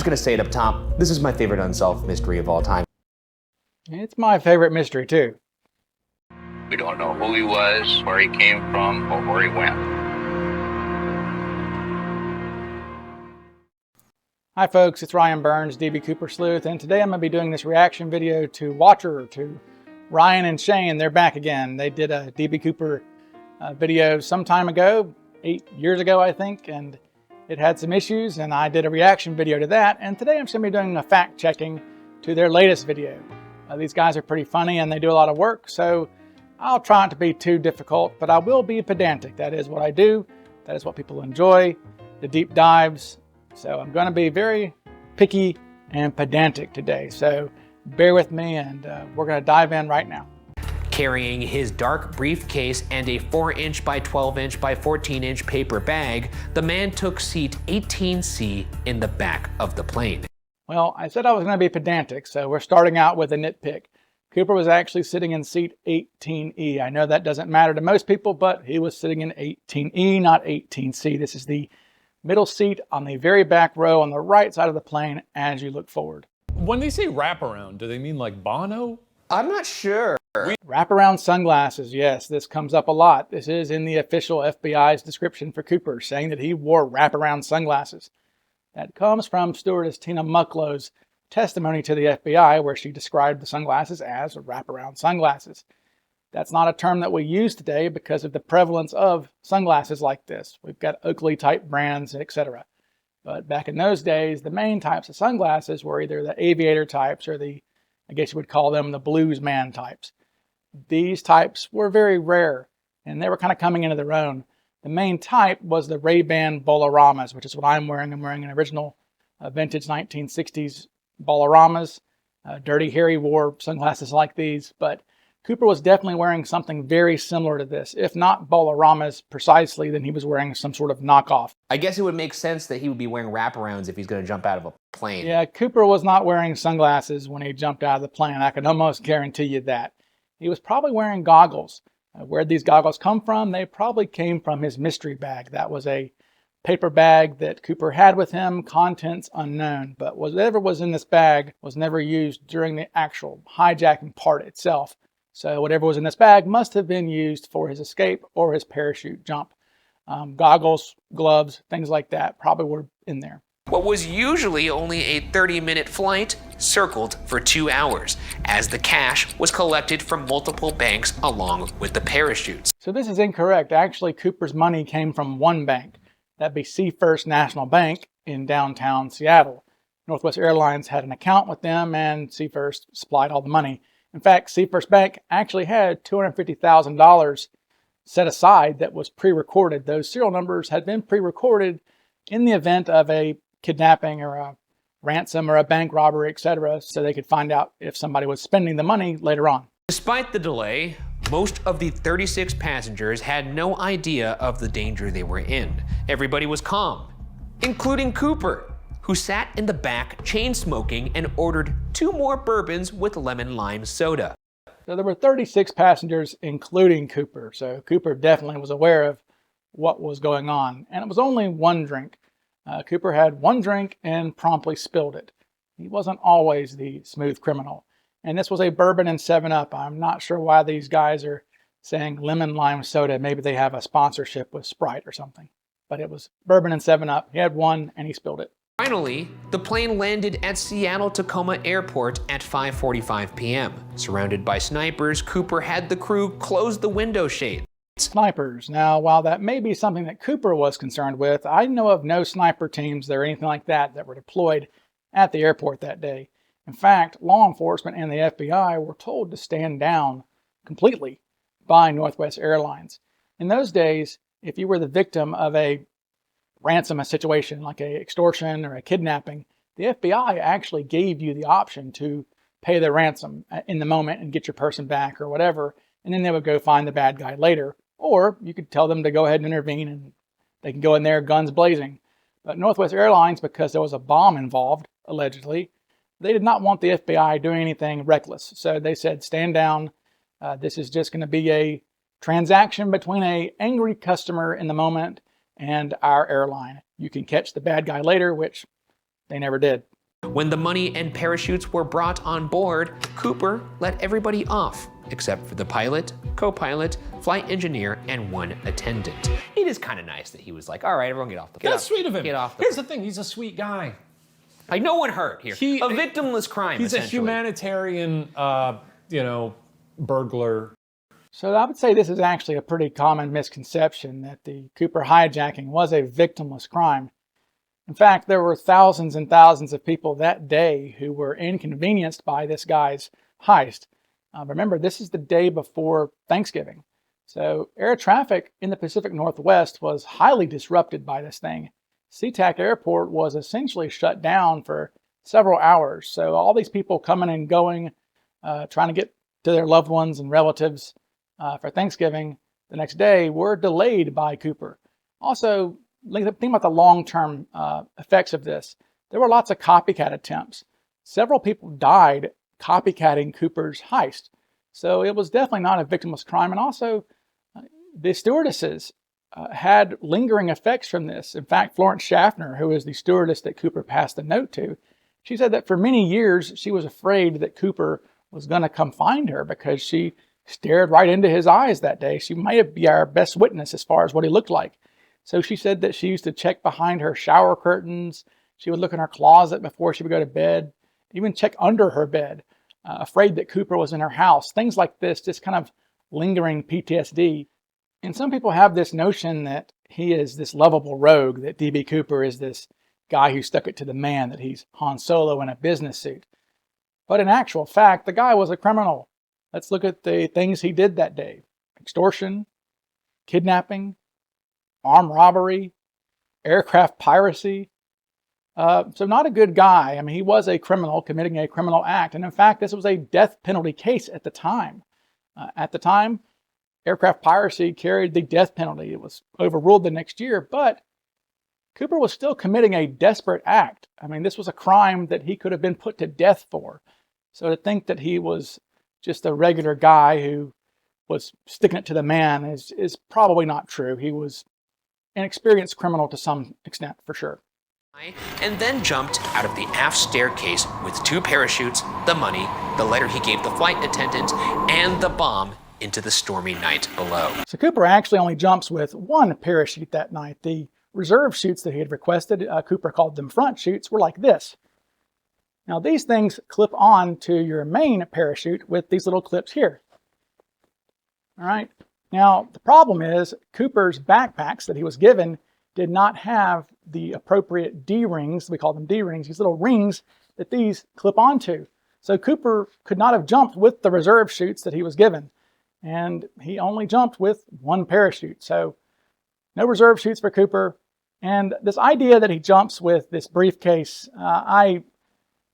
gonna say it up top, this is my favorite unsolved mystery of all time. It's my favorite mystery too. We don't know who he was, where he came from, or where he went. Hi folks, it's Ryan Burns, DB Cooper Sleuth, and today I'm going to be doing this reaction video to Watcher, to Ryan and Shane. They're back again. They did a DB Cooper video some time ago, 8 years ago I think, and it had some issues, and I did a reaction video to that, and today I'm just going to be doing a fact checking to their latest video. These guys are pretty funny and they do a lot of work, so I'll try not to be too difficult, but I will be pedantic. That is what I do. That is what people enjoy, the deep dives. So I'm going to be very picky and pedantic today. So bear with me, and we're going to dive in right now. Carrying his dark briefcase and a 4-inch by 12-inch by 14-inch paper bag, the man took seat 18C in the back of the plane. Well, I said I was going to be pedantic, so we're starting out with a nitpick. Cooper was actually sitting in seat 18E. I know that doesn't matter to most people, but he was sitting in 18E, not 18C. This is the middle seat on the very back row on the right side of the plane as you look forward. When they say wraparound, do they mean like Bono? I'm not sure. Wraparound sunglasses, yes, this comes up a lot. This is in the official FBI's description for Cooper, saying that he wore wraparound sunglasses. That comes from stewardess Tina Mucklow's testimony to the FBI, where she described the sunglasses as wraparound sunglasses. That's not a term that we use today because of the prevalence of sunglasses like this. We've got Oakley type brands, etc. But back in those days, the main types of sunglasses were either the aviator types or the, I guess you would call them the blues man types. These types were very rare and they were kind of coming into their own. The main type was the Ray-Ban Bolaramas, which is what I'm wearing. I'm wearing an original vintage 1960s Bolaramas. Dirty Harry wore sunglasses like these, but Cooper was definitely wearing something very similar to this. If not Bolaramas precisely, then he was wearing some sort of knockoff. I guess it would make sense that he would be wearing wraparounds if he's going to jump out of a plane. Yeah, Cooper was not wearing sunglasses when he jumped out of the plane. I can almost guarantee you that. He was probably wearing goggles. Where'd these goggles come from? They probably came from his mystery bag. That was a paper bag that Cooper had with him, contents unknown. But whatever was in this bag was never used during the actual hijacking part itself. So whatever was in this bag must have been used for his escape or his parachute jump. Goggles, gloves, things like that probably were in there. What was usually only a 30-minute flight circled for 2 hours, as the cash was collected from multiple banks along with the parachutes. So this is incorrect. Actually, Cooper's money came from one bank. That'd be Seafirst National Bank in downtown Seattle. Northwest Airlines had an account with them, and Seafirst supplied all the money. In fact, Seafirst Bank actually had $250,000 set aside that was pre-recorded. Those serial numbers had been pre-recorded in the event of a kidnapping or a ransom or a bank robbery, etc., so they could find out if somebody was spending the money later on. Despite the delay, most of the 36 passengers had no idea of the danger they were in. Everybody was calm, including Cooper, who sat in the back chain smoking and ordered 2 more bourbons with lemon lime soda. So there were 36 passengers, including Cooper. So Cooper definitely was aware of what was going on. And it was only one drink. Cooper had one drink and promptly spilled it. He wasn't always the smooth criminal. And this was a bourbon and 7-Up. I'm not sure why these guys are saying lemon lime soda. Maybe they have a sponsorship with Sprite or something. But it was bourbon and 7-Up. He had one and he spilled it. Finally, the plane landed at Seattle-Tacoma Airport at 5:45 p.m. Surrounded by snipers, Cooper had the crew close the window shade. Snipers. Now, while that may be something that Cooper was concerned with, I know of no sniper teams or anything like that that were deployed at the airport that day. In fact, law enforcement and the FBI were told to stand down completely by Northwest Airlines. In those days, if you were the victim of a ransom situation like a extortion or a kidnapping, the FBI actually gave you the option to pay the ransom in the moment and get your person back or whatever, and then they would go find the bad guy later. Or you could tell them to go ahead and intervene and they can go in there guns blazing. But Northwest Airlines, because there was a bomb involved, allegedly, they did not want the FBI doing anything reckless. So they said, stand down. This is just going to be a transaction between an angry customer in the moment and our airline. You can catch the bad guy later, which they never did. When the money and parachutes were brought on board, Cooper let everybody off, except for the pilot, co-pilot, flight engineer, and one attendant. It is kind of nice that he was like, all right, everyone get off the plane. That's sweet of him. Get off the Here's the thing, he's a sweet guy. Like, no one hurt here. A victimless crime, He's a essentially. humanitarian, burglar. So I would say this is actually a pretty common misconception that the Cooper hijacking was a victimless crime. In fact, there were thousands and thousands of people that day who were inconvenienced by this guy's heist. Remember, this is the day before Thanksgiving. So air traffic in the Pacific Northwest was highly disrupted by this thing. SeaTac Airport was essentially shut down for several hours. So all these people coming and going, trying to get to their loved ones and relatives for Thanksgiving the next day were delayed by Cooper. Also, think about the long-term effects of this. There were lots of copycat attempts. Several people died copycatting Cooper's heist. So it was definitely not a victimless crime. And also, the stewardesses had lingering effects from this. In fact, Florence Schaffner, who is the stewardess that Cooper passed the note to, she said that for many years she was afraid that Cooper was going to come find her because she stared right into his eyes that day. She might be our best witness as far as what he looked like. So she said that she used to check behind her shower curtains. She would look in her closet before she would go to bed, even check under her bed, afraid that Cooper was in her house. Things like this, just kind of lingering PTSD. And some people have this notion that he is this lovable rogue, that D.B. Cooper is this guy who stuck it to the man, that he's Han Solo in a business suit. But in actual fact, the guy was a criminal. Let's look at the things he did that day. Extortion, kidnapping, armed robbery, aircraft piracy. So not a good guy. I mean, he was a criminal committing a criminal act. And in fact, this was a death penalty case at the time. Aircraft piracy carried the death penalty. It was overruled the next year, but Cooper was still committing a desperate act. I mean, this was a crime that he could have been put to death for. So to think that he was just a regular guy who was sticking it to the man is probably not true. He was an experienced criminal to some extent, for sure. And then jumped out of the aft staircase with 2 parachutes, the money, the letter he gave the flight attendant, and the bomb into the stormy night below. So Cooper actually only jumps with 1 parachute that night. The reserve chutes that he had requested, Cooper called them front chutes, were like this. Now these things clip on to your main parachute with these little clips here. All right. Now the problem is Cooper's backpacks that he was given did not have the appropriate D-rings, we call them D-rings, these little rings that these clip onto. So Cooper could not have jumped with the reserve chutes that he was given. And he only jumped with 1 parachute. So no reserve chutes for Cooper. And this idea that he jumps with this briefcase, I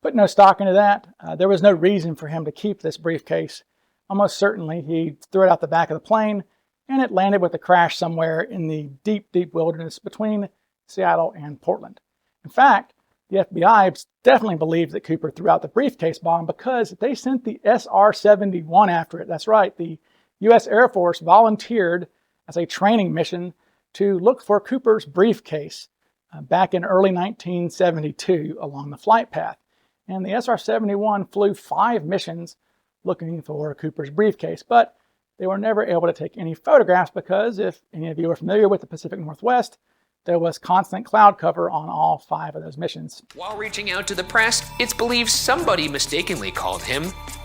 put no stock into that. There was no reason for him to keep this briefcase. Almost certainly he threw it out the back of the plane and it landed with a crash somewhere in the deep, deep wilderness between Seattle and Portland. In fact, the FBI definitely believed that Cooper threw out the briefcase bomb because they sent the SR-71 after it. That's right, the U.S. Air Force volunteered as a training mission to look for Cooper's briefcase back in early 1972 along the flight path. And the SR-71 flew 5 missions looking for Cooper's briefcase, but they were never able to take any photographs because, if any of you are familiar with the Pacific Northwest, there was constant cloud cover on all 5 of those missions. While reaching out to the press, it's believed somebody mistakenly called him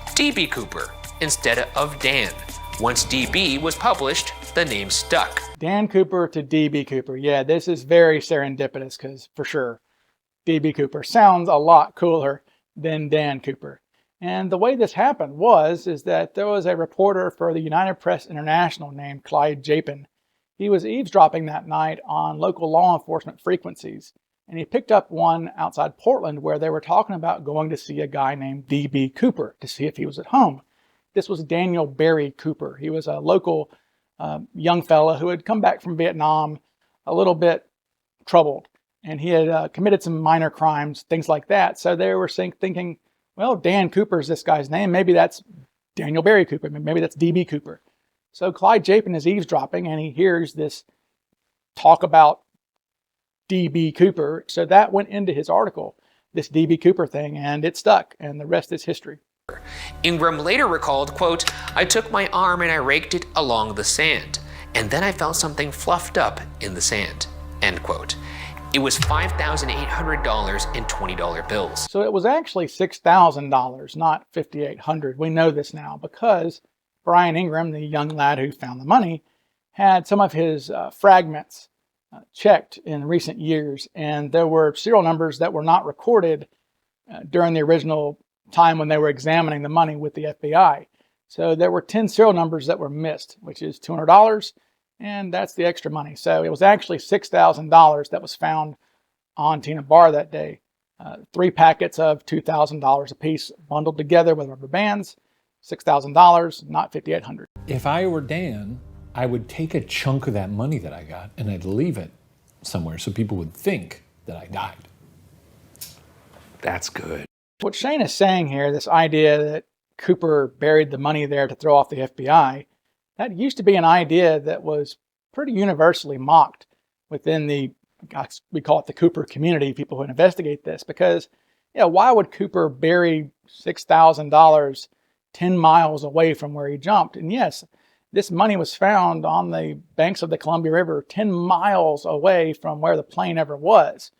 DB Cooper instead of Dan. Once DB was published, the name stuck. Dan Cooper to DB Cooper. Yeah, this is very serendipitous because, for sure, DB Cooper sounds a lot cooler than Dan Cooper. And the way this happened is that there was a reporter for the United Press International named Clyde Japin. He was eavesdropping that night on local law enforcement frequencies, and he picked up one outside Portland where they were talking about going to see a guy named DB Cooper to see if he was at home. This was Daniel Barry Cooper. He was a local young fella who had come back from Vietnam a little bit troubled, and he had committed some minor crimes, things like that. So they were thinking, well, Dan Cooper is this guy's name. Maybe that's Daniel Barry Cooper. Maybe that's DB Cooper. So Clyde Japin is eavesdropping, and he hears this talk about DB Cooper. So that went into his article. this DB Cooper thing, and it stuck, and the rest is history. Ingram later recalled, quote, "I took my arm and I raked it along the sand, and then I felt something fluffed up in the sand," end quote. It was $5,800 in $20 bills. So it was actually $6,000, not $5,800. We know this now because Brian Ingram, the young lad who found the money, had some of his fragments checked in recent years, and there were serial numbers that were not recorded during the original time when they were examining the money with the FBI. So there were 10 serial numbers that were missed, which is $200, and that's the extra money. So it was actually $6,000 that was found on Tina Barr that day. 3 packets of $2,000 apiece bundled together with rubber bands, $6,000, not $5,800. If I were Dan, I would take a chunk of that money that I got and I'd leave it somewhere so people would think that I died. That's good. What Shane is saying here, this idea that Cooper buried the money there to throw off the FBI, that used to be an idea that was pretty universally mocked within the, we call it the Cooper community, people who investigate this, because why would Cooper bury $6,000 10 miles away from where he jumped? And yes, this money was found on the banks of the Columbia River 10 miles away from where the plane ever was.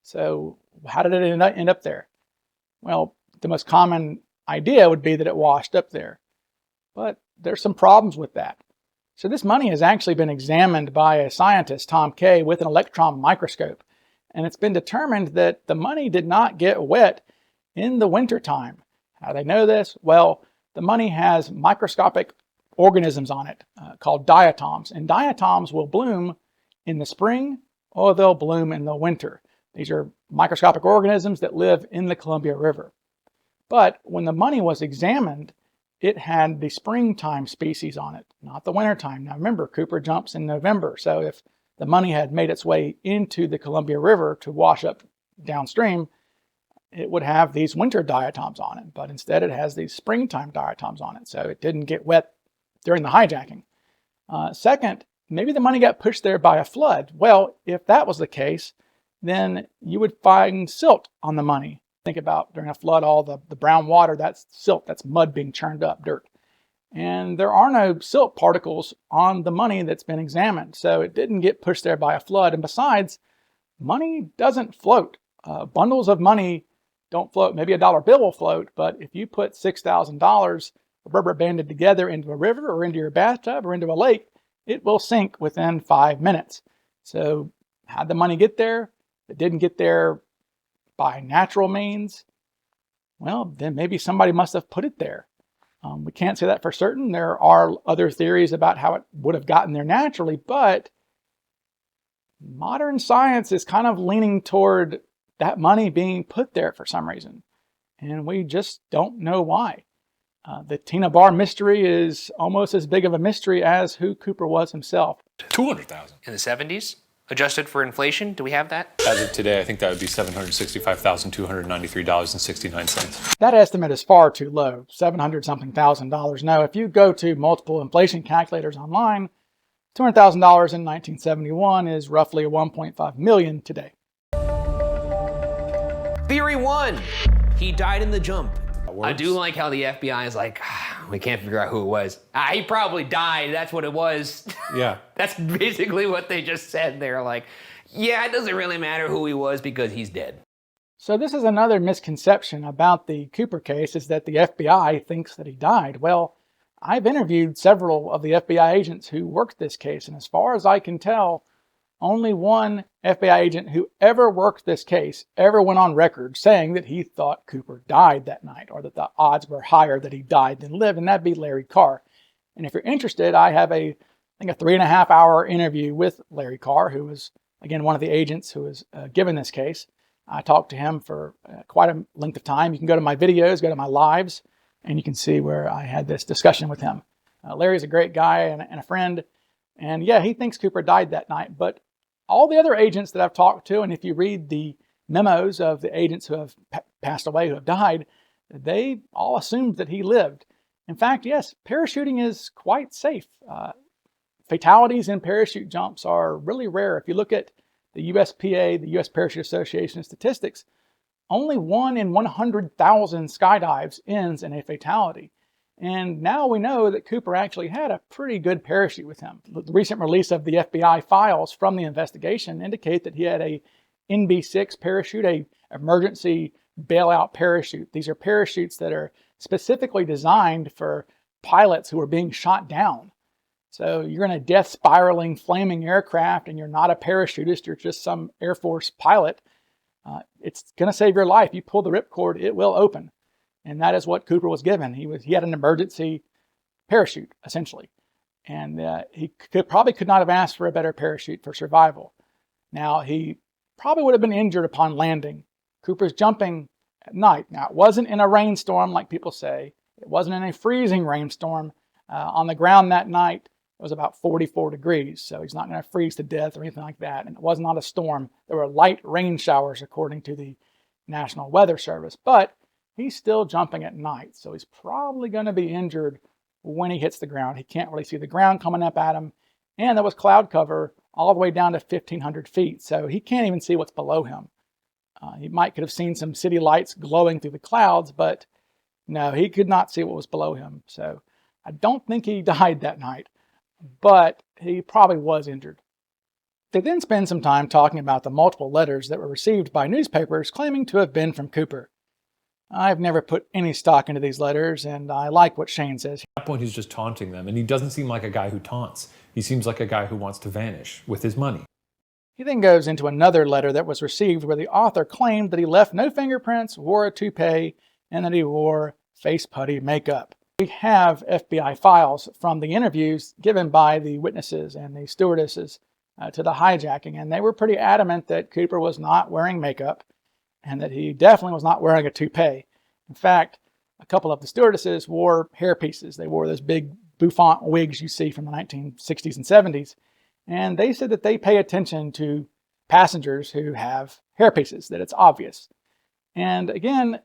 So how did it end up there? Well, the most common idea would be that it washed up there. But there's some problems with that. So this money has actually been examined by a scientist, Tom Kay, with an electron microscope. And it's been determined that the money did not get wet in the wintertime. How do they know this? Well, the money has microscopic organisms on it called diatoms. And diatoms will bloom in the spring or they'll bloom in the winter. These are microscopic organisms that live in the Columbia River. But when the money was examined, it had the springtime species on it, not the wintertime. Now remember, Cooper jumps in November, so if the money had made its way into the Columbia River to wash up downstream, it would have these winter diatoms on it, but instead it has these springtime diatoms on it, so it didn't get wet during the hijacking. Second, maybe the money got pushed there by a flood. Well, if that was the case, then you would find silt on the money. Think about during a flood, all the brown water, that's silt, that's mud being churned up, dirt. And there are no silt particles on the money that's been examined, so it didn't get pushed there by a flood. And besides, money doesn't float. Bundles of money don't float. Maybe a dollar bill will float, but if you put $6,000 rubber banded together into a river or into your bathtub or into a lake, it will sink within 5 minutes. So how'd the money get there? It didn't get there by natural means. Well, then maybe somebody must have put it there. We can't say that for certain. There are other theories about how it would have gotten there naturally, but modern science is kind of leaning toward that money being put there for some reason. And we just don't know why. The Tina Barr mystery is almost as big of a mystery as who Cooper was himself. 200,000. In the 70s? Adjusted for inflation, do we have that? As of today, I think that would be $765,293.69. That estimate is far too low, $700-something thousand. No, if you go to multiple inflation calculators online, $200,000 in 1971 is roughly $1.5 million today. Theory 1, he died in the jump. I do like how the FBI is like, we can't figure out who it was. He probably died, that's what it was. Yeah. That's basically what they just said. They're like, yeah, it doesn't really matter who he was because he's dead. So this is another misconception about the Cooper case, is that the FBI thinks that he died. Well, I've interviewed several of the FBI agents who worked this case, and as far as I can tell, only one FBI agent who ever worked this case ever went on record saying that he thought Cooper died that night, or that the odds were higher that he died than lived, and that'd be Larry Carr. And if you're interested, I have a 3.5-hour interview with Larry Carr, who was, again, one of the agents who was given this case. I talked to him for quite a length of time. You can go to my videos, go to my lives, and you can see where I had this discussion with him. Larry's a great guy and a friend, and yeah, he thinks Cooper died that night, but all the other agents that I've talked to, and if you read the memos of the agents who have passed away, who have died, they all assumed that he lived. In fact, yes, parachuting is quite safe. Fatalities in parachute jumps are really rare. If you look at the USPA, the U.S. Parachute Association statistics, only 1 in 100,000 skydives ends in a fatality. And now we know that Cooper actually had a pretty good parachute with him. The recent release of the FBI files from the investigation indicate that he had a NB6 parachute, a emergency bailout parachute. These are parachutes that are specifically designed for pilots who are being shot down. So you're in a death spiraling, flaming aircraft and you're not a parachutist, you're just some Air Force pilot. It's going to save your life. You pull the ripcord, it will open. And that is what Cooper was given. He had an emergency parachute, essentially. And he probably could not have asked for a better parachute for survival. Now, he probably would have been injured upon landing. Cooper's jumping at night. Now, it wasn't in a rainstorm like people say. It wasn't in a freezing rainstorm. On the ground that night, it was about 44 degrees. So he's not going to freeze to death or anything like that. And it was not a storm. There were light rain showers, according to the National Weather Service. But he's still jumping at night, so he's probably going to be injured when he hits the ground. He can't really see the ground coming up at him, and there was cloud cover all the way down to 1,500 feet, so he can't even see what's below him. He could have seen some city lights glowing through the clouds, but no, he could not see what was below him. So I don't think he died that night, but he probably was injured. They then spend some time talking about the multiple letters that were received by newspapers claiming to have been from Cooper. I've never put any stock into these letters, and I like what Shane says. At that point, he's just taunting them, and he doesn't seem like a guy who taunts. He seems like a guy who wants to vanish with his money. He then goes into another letter that was received where the author claimed that he left no fingerprints, wore a toupee, and that he wore face putty makeup. We have FBI files from the interviews given by the witnesses and the stewardesses to the hijacking, and they were pretty adamant that Cooper was not wearing makeup and that he definitely was not wearing a toupee. In fact, a couple of the stewardesses wore hairpieces. They wore those big bouffant wigs you see from the 1960s and 70s. And they said that they pay attention to passengers who have hairpieces, that it's obvious. And again,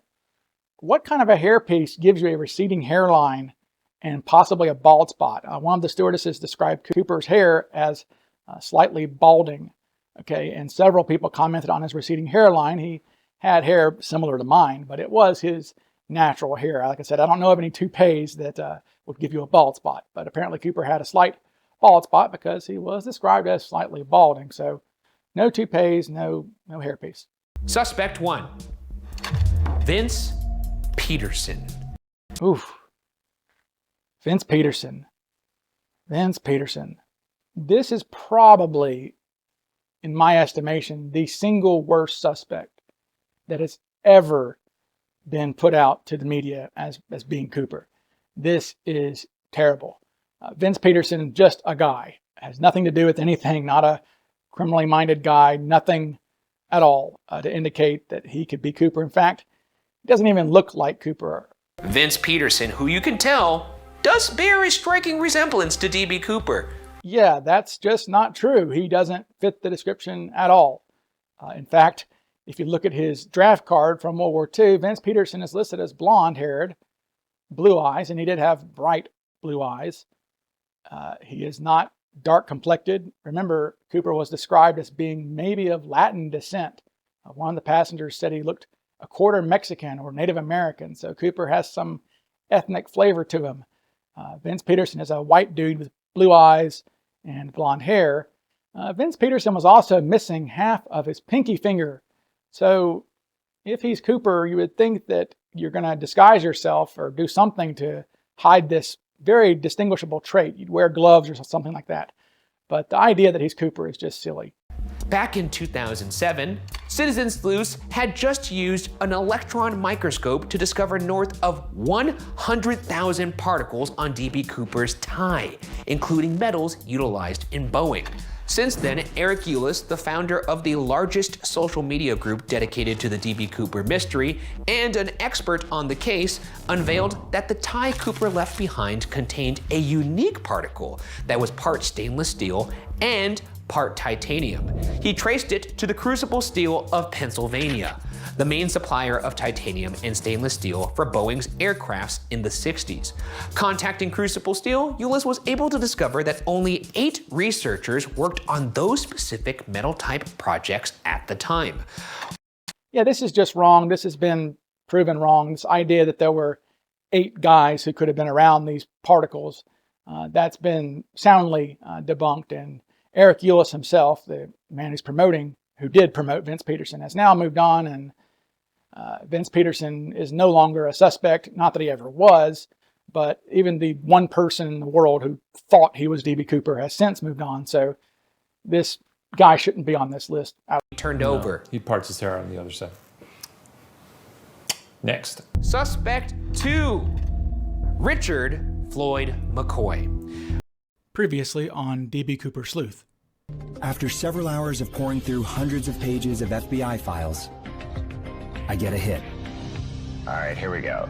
what kind of a hairpiece gives you a receding hairline and possibly a bald spot? One of the stewardesses described Cooper's hair as slightly balding. Okay, and several people commented on his receding hairline. He had hair similar to mine, but it was his natural hair. Like I said, I don't know of any toupees that would give you a bald spot, but apparently Cooper had a slight bald spot because he was described as slightly balding. So no toupees, no hairpiece. Suspect 1, Vince Peterson. Oof. Vince Peterson. Vince Peterson. This is probably, in my estimation, the single worst suspect that has ever been put out to the media as being Cooper. This is terrible. Vince Peterson, just a guy, has nothing to do with anything, not a criminally minded guy, nothing at all to indicate that he could be Cooper. In fact, he doesn't even look like Cooper. Vince Peterson, who you can tell does bear a striking resemblance to D.B. Cooper. Yeah, that's just not true. He doesn't fit the description at all. In fact, if you look at his draft card from World War II, Vince Peterson is listed as blonde-haired, blue eyes, and he did have bright blue eyes. He is not dark-complected. Remember, Cooper was described as being maybe of Latin descent. One of the passengers said he looked a quarter Mexican or Native American, so Cooper has some ethnic flavor to him. Vince Peterson is a white dude with blue eyes and blonde hair. Vince Peterson was also missing half of his pinky finger. So if he's Cooper, you would think that you're going to disguise yourself or do something to hide this very distinguishable trait. You'd wear gloves or something like that. But the idea that he's Cooper is just silly. Back in 2007, citizen sleuths had just used an electron microscope to discover north of 100,000 particles on D.B. Cooper's tie, including metals utilized in Boeing. Since then, Eric Eulis, the founder of the largest social media group dedicated to the D.B. Cooper mystery and an expert on the case, unveiled that the tie Cooper left behind contained a unique particle that was part stainless steel and part titanium. He traced it to the Crucible Steel of Pennsylvania, the main supplier of titanium and stainless steel for Boeing's aircrafts in the 60s. Contacting Crucible Steel, Eulis was able to discover that only 8 researchers worked on those specific metal type projects at the time. Yeah, this is just wrong. This has been proven wrong. This idea that there were 8 guys who could have been around these particles, that's been soundly debunked. And Eric Eulis himself, the man who did promote Vince Peterson, has now moved on, and Vince Peterson is no longer a suspect. Not that he ever was, but even the one person in the world who thought he was D.B. Cooper has since moved on. So this guy shouldn't be on this list. Turned over. He parts his hair on the other side. Next. Suspect 2, Richard Floyd McCoy. Previously on D.B. Cooper Sleuth. After several hours of pouring through hundreds of pages of FBI files, I get a hit. All right, here we go.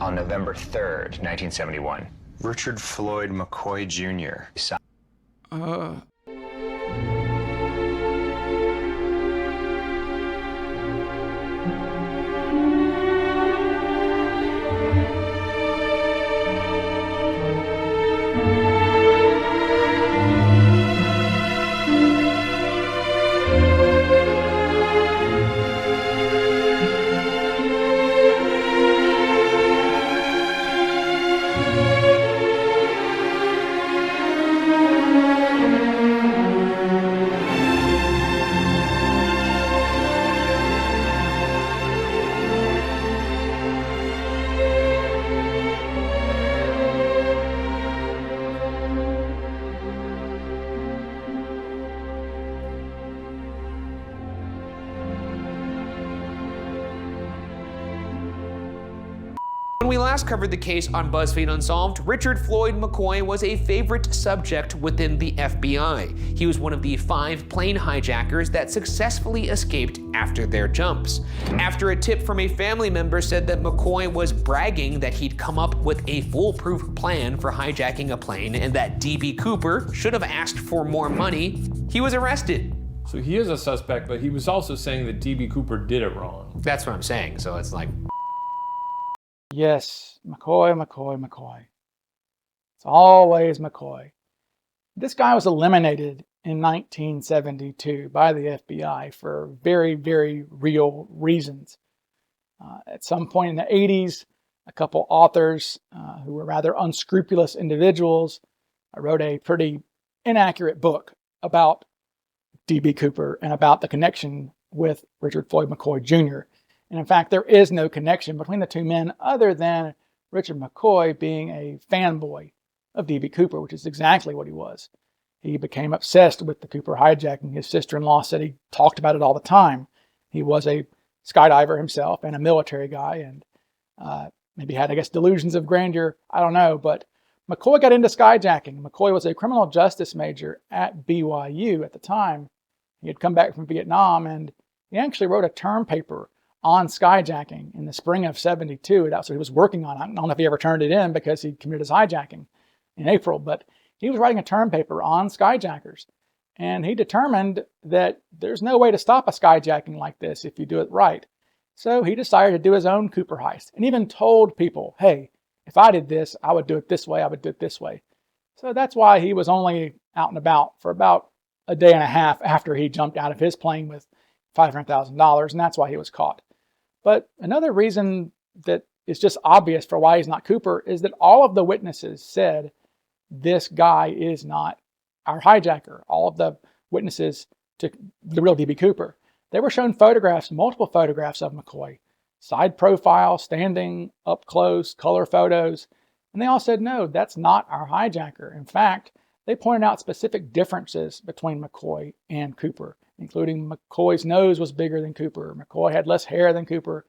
On November 3rd, 1971, Richard Floyd McCoy Jr. When we last covered the case on BuzzFeed Unsolved, Richard Floyd McCoy was a favorite subject within the FBI. He was one of the 5 plane hijackers that successfully escaped after their jumps. After a tip from a family member said that McCoy was bragging that he'd come up with a foolproof plan for hijacking a plane and that D.B. Cooper should have asked for more money, he was arrested. So he is a suspect, but he was also saying that D.B. Cooper did it wrong. That's what I'm saying, so it's like... Yes, McCoy. It's always McCoy. This guy was eliminated in 1972 by the FBI for very, very real reasons. At some point in the 80s, a couple authors who were rather unscrupulous individuals wrote a pretty inaccurate book about D.B. Cooper and about the connection with Richard Floyd McCoy Jr. And in fact, there is no connection between the two men other than Richard McCoy being a fanboy of D.B. Cooper, which is exactly what he was. He became obsessed with the Cooper hijacking. His sister-in-law said he talked about it all the time. He was a skydiver himself and a military guy, and maybe had, I guess, delusions of grandeur. I don't know, but McCoy got into skyjacking. McCoy was a criminal justice major at BYU at the time. He had come back from Vietnam, and he actually wrote a term paper on skyjacking in the spring of '72. That's what he was working on. I don't know if he ever turned it in because he committed his hijacking in April, but he was writing a term paper on skyjackers. And he determined that there's no way to stop a skyjacking like this if you do it right. So he decided to do his own Cooper heist and even told people, hey, if I did this, I would do it this way, I would do it this way. So that's why he was only out and about for about a day and a half after he jumped out of his plane with $500,000, and that's why he was caught. But another reason that is just obvious for why he's not Cooper is that all of the witnesses said this guy is not our hijacker. All of the witnesses to the real D.B. Cooper, they were shown photographs, multiple photographs of McCoy, side profile, standing, up close, color photos, and they all said, no, that's not our hijacker. In fact, they pointed out specific differences between McCoy and Cooper, including McCoy's nose was bigger than Cooper. McCoy had less hair than Cooper.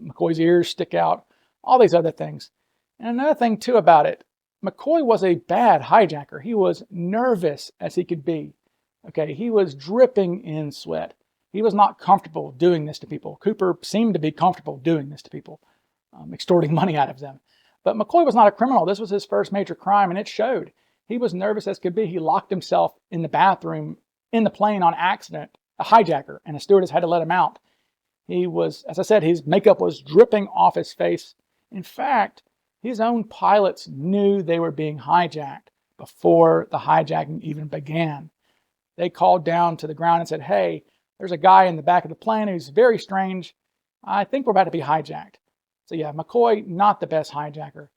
McCoy's ears stick out, all these other things. And another thing too about it, McCoy was a bad hijacker. He was nervous as he could be. Okay, he was dripping in sweat. He was not comfortable doing this to people. Cooper seemed to be comfortable doing this to people, extorting money out of them. But McCoy was not a criminal. This was his first major crime, and it showed. He was nervous as could be. He locked himself in the bathroom in the plane on accident, a hijacker, and a stewardess had to let him out. He was, as I said, his makeup was dripping off his face. In fact, his own pilots knew they were being hijacked before the hijacking even began. They called down to the ground and said, hey, there's a guy in the back of the plane who's very strange. I think we're about to be hijacked. So yeah, McCoy, not the best hijacker,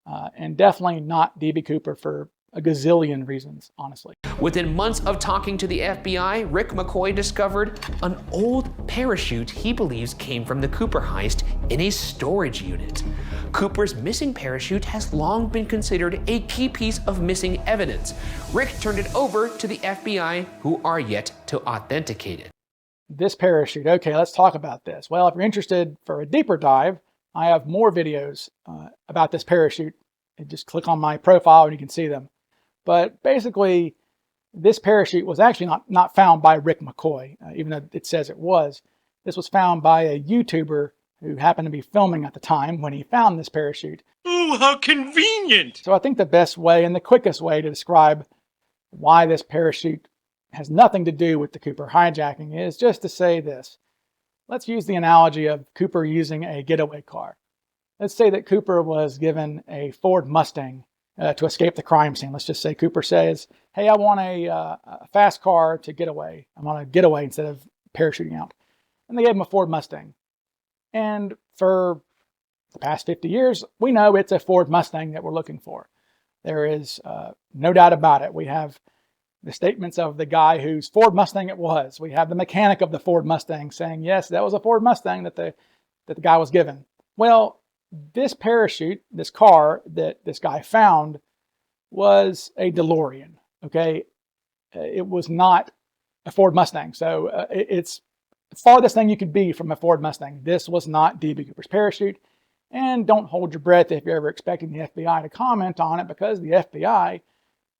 and definitely not D.B. Cooper for a gazillion reasons, honestly. Within months of talking to the FBI, Rick McCoy discovered an old parachute he believes came from the Cooper heist in a storage unit. Cooper's missing parachute has long been considered a key piece of missing evidence. Rick turned it over to the FBI, who are yet to authenticate it. This parachute, okay, let's talk about this. Well, if you're interested for a deeper dive, I have more videos about this parachute. You just click on my profile and you can see them. But basically, this parachute was actually not found by Rick McCoy, even though it says it was. This was found by a YouTuber who happened to be filming at the time when he found this parachute. Oh, how convenient! So I think the best way and the quickest way to describe why this parachute has nothing to do with the Cooper hijacking is just to say this. Let's use the analogy of Cooper using a getaway car. Let's say that Cooper was given a Ford Mustang to escape the crime scene. Let's just say Cooper says, hey, I want a fast car to get away. I want to get away instead of parachuting out. And they gave him a Ford Mustang. And for the past 50 years, we know it's a Ford Mustang that we're looking for. There is no doubt about it. We have the statements of the guy whose Ford Mustang it was. We have the mechanic of the Ford Mustang saying, yes, that was a Ford Mustang that the guy was given. Well, this parachute, this car that this guy found, was a DeLorean, okay? It was not a Ford Mustang. So it's the farthest thing you could be from a Ford Mustang. This was not D.B. Cooper's parachute. And don't hold your breath if you're ever expecting the FBI to comment on it, because the FBI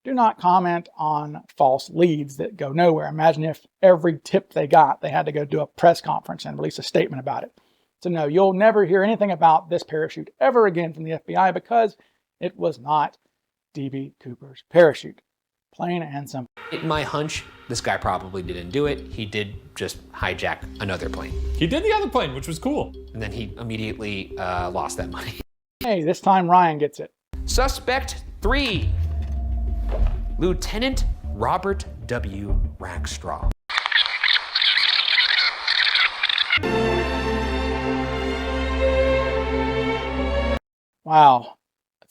do not comment on false leads that go nowhere. Imagine if every tip they got, they had to go do a press conference and release a statement about it. So no, you'll never hear anything about this parachute ever again from the FBI because it was not D.B. Cooper's parachute. Plain and simple. My hunch, this guy probably didn't do it. He did just hijack another plane. He did the other plane, which was cool. And then he immediately lost that money. Hey, this time Ryan gets it. Suspect 3, Lieutenant Robert W. Rackstraw. Wow.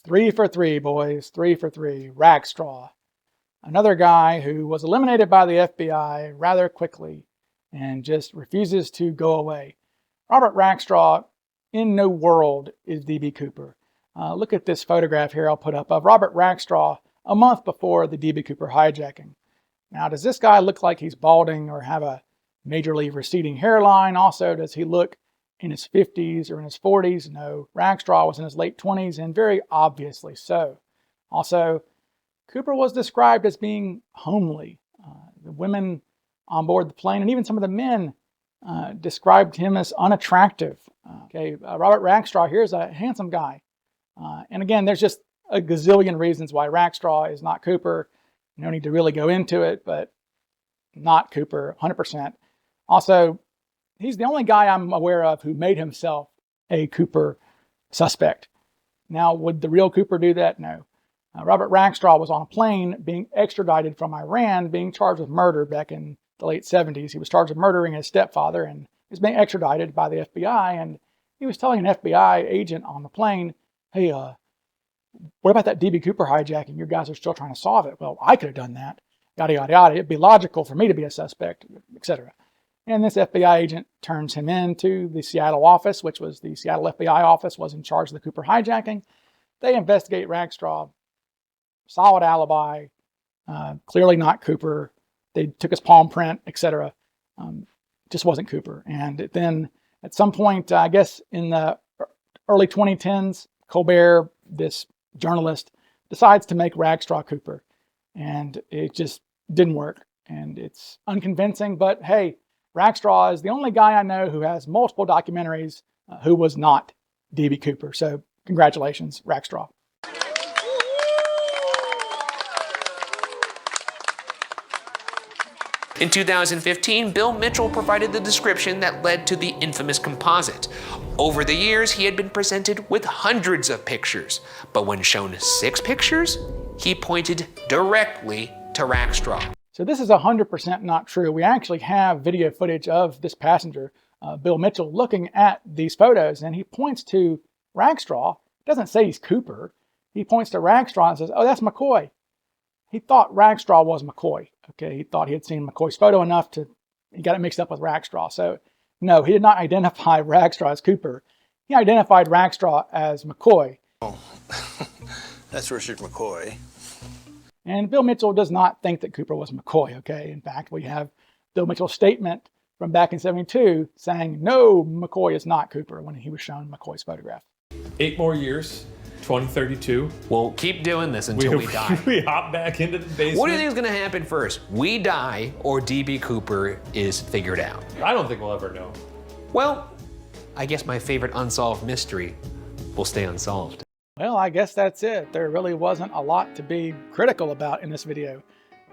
3 for 3, boys. 3 for 3. Rackstraw. Another guy who was eliminated by the FBI rather quickly and just refuses to go away. Robert Rackstraw, in no world is D.B. Cooper. Look at this photograph here I'll put up of Robert Rackstraw a month before the D.B. Cooper hijacking. Now, does this guy look like he's balding or have a majorly receding hairline? Also, does he look in his 50s or in his 40s? No, Rackstraw was in his late 20s and very obviously so. Also, Cooper was described as being homely. The women on board the plane and even some of the men described him as unattractive. Robert Rackstraw here is a handsome guy. And again, there's just a gazillion reasons why Rackstraw is not Cooper. No need to really go into it, but not Cooper, 100%. Also, he's the only guy I'm aware of who made himself a Cooper suspect. Now, would the real Cooper do that? No. Robert Rackstraw was on a plane being extradited from Iran, being charged with murder back in the late 70s. He was charged with murdering his stepfather and he was being extradited by the FBI. And he was telling an FBI agent on the plane, hey, what about that D.B. Cooper hijacking? You guys are still trying to solve it. Well, I could have done that. Yada, yada, yada. It'd be logical for me to be a suspect, etc. And this FBI agent turns him into the Seattle office, which was the Seattle FBI office, was in charge of the Cooper hijacking. They investigate Rackstraw. Solid alibi, clearly not Cooper. They took his palm print, etc. Just wasn't Cooper. And then at some point, I guess in the early 2010s, Colbert, this journalist, decides to make Rackstraw Cooper. And it just didn't work. And it's unconvincing, but hey, Rackstraw is the only guy I know who has multiple documentaries who was not D.B. Cooper. So congratulations, Rackstraw. In 2015, Bill Mitchell provided the description that led to the infamous composite. Over the years, he had been presented with hundreds of pictures, but when shown 6 pictures, he pointed directly to Rackstraw. So this is 100% not true. We actually have video footage of this passenger, Bill Mitchell, looking at these photos, and he points to Rackstraw. Doesn't say he's Cooper. He points to Rackstraw and says, oh, that's McCoy. He thought Rackstraw was McCoy. Okay, he thought he had seen McCoy's photo enough to, he got it mixed up with Rackstraw. So no, he did not identify Rackstraw as Cooper. He identified Rackstraw as McCoy. Oh, that's Richard McCoy. And Bill Mitchell does not think that Cooper was McCoy, okay? In fact, we have Bill Mitchell's statement from back in '72 saying, no, McCoy is not Cooper, when he was shown McCoy's photograph. 8 more years, 2032. We'll keep doing this until we die. We hop back into the basement. What do you think is gonna happen first? We die or DB Cooper is figured out? I don't think we'll ever know. Well, I guess my favorite unsolved mystery will stay unsolved. Well, I guess that's it. There really wasn't a lot to be critical about in this video.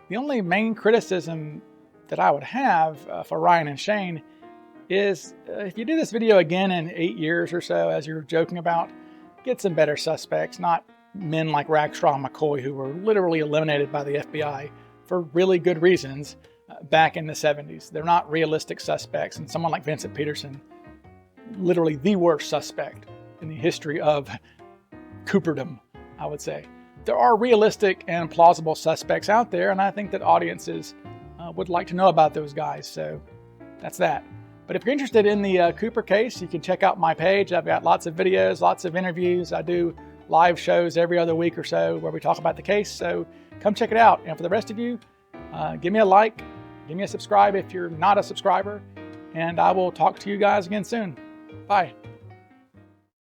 The only main criticism that I would have for Ryan and Shane is if you do this video again in 8 years or so, as you're joking about, get some better suspects, not men like Rackstraw and McCoy who were literally eliminated by the FBI for really good reasons back in the 70s. They're not realistic suspects, and someone like Vincent Peterson, literally the worst suspect in the history of Cooperdom, I would say. There are realistic and plausible suspects out there, and I think that audiences would like to know about those guys, so that's that. But if you're interested in the Cooper case, you can check out my page. I've got lots of videos, lots of interviews. I do live shows every other week or so where we talk about the case, so come check it out. And for the rest of you, give me a like, give me a subscribe if you're not a subscriber, and I will talk to you guys again soon. Bye.